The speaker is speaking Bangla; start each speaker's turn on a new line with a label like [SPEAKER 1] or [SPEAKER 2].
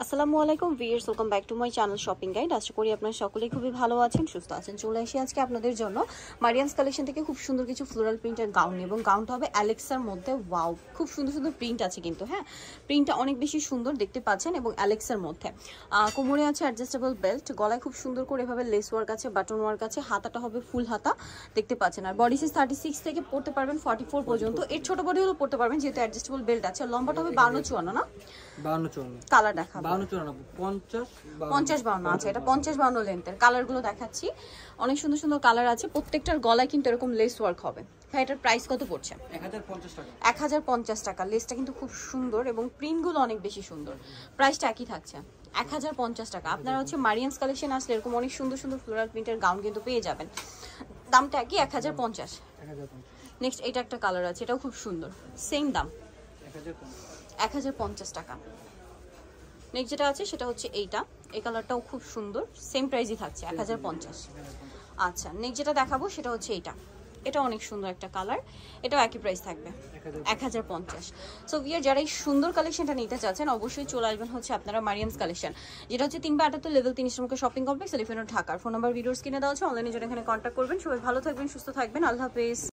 [SPEAKER 1] আসসালামু আলাইকুম viewers, welcome back to my channel shopping guide. আশা করি আপনারা সকলেই খুবই ভালো আছেন, সুস্থ আছেন। চলে আসি আজকে আপনাদের জন্য মারিয়ামস কালেকশন থেকে খুব সুন্দর কিছু ফ্লোরাল প্রিন্টের গাউন, এবং গাউনটা হবে অ্যালেক্সার মধ্যে। ওয়াও, খুব সুন্দর সুন্দর প্রিন্ট আছে কিন্তু। হ্যাঁ, প্রিন্টটা অনেক বেশি সুন্দর দেখতে পাচ্ছেন, এবং অ্যালেক্সার মধ্যে কোমরে আছে অ্যাডজাস্টেবল বেল্ট, গলায় খুব সুন্দর করে এভাবে লেস ওয়ার্ক আছে, বাটন ওয়ার্ক আছে, হাতাটা হবে ফুল হাতা দেখতে পাচ্ছেন। আর বডি সাইজ 36 থেকে পড়তে পারবেন 44 পর্যন্ত। এর ছোট বডি হলেও পড়তে পারবেন যেহেতু অ্যাডজাস্টেবল বেল্ট আছে। লম্বাটা হবে 52-54 না?
[SPEAKER 2] 52-54
[SPEAKER 1] কালার দেখাবো।
[SPEAKER 2] 50-52
[SPEAKER 1] আচ্ছা, এটা 50-52 লেন্থের। কালারগুলো দেখাচ্ছি, অনেক সুন্দর সুন্দর কালার আছে। প্রত্যেকটার গলায় কিন্তু এরকম লেস ওয়ার্ক হবে। হ্যাঁ, এটার প্রাইস কত পড়ছে?
[SPEAKER 2] 1050 টাকা।
[SPEAKER 1] 1050 টাকা। লেসটা কিন্তু খুব সুন্দর এবং প্রিন্টগুলো অনেক বেশি সুন্দর। প্রাইসটা একই থাকছে 1050 টাকা। আপনারা হচ্ছে মারিয়ামস কালেকশন আসলে এরকম অনেক সুন্দর সুন্দর ফ্লোরাল প্রিন্টের গাউন কিন্তু পেয়ে যাবেন। দামটা একই 1050। নেক্সট এটা একটা কালার আছে, এটাও খুব সুন্দর, সেম দাম 1050 টাকা। নেক্সট যেটা আছে সেটা হচ্ছে এইটা, এই কালারটাও খুব সুন্দর, সেম প্রাইসই থাকছে 1050। আচ্ছা, নেক্সট যেটা দেখাবো সেটা হচ্ছে এইটা, এটা অনেক সুন্দর একটা কালার, এটাও একই প্রাইস থাকবে 1050। সো ভিউয়ার, যারা এই সুন্দর কালেকশনটা নিতে চাচ্ছেন অবশ্যই চলে আসবেন হচ্ছে আপনারা মারিয়ামস কালেকশন, যেটা হচ্ছে 3/78 level 3 eastern shopping complex, elephant road, ঢাকার। ফোন নাম্বার ভিডিওস কিনে দেওয়া আছে, অনলাইনে যারা এখানে কন্ট্যাক্ট করবেন। সবাই ভালো থাকবেন, সুস্থ থাকবেন, আল্লাহ হাফেজ।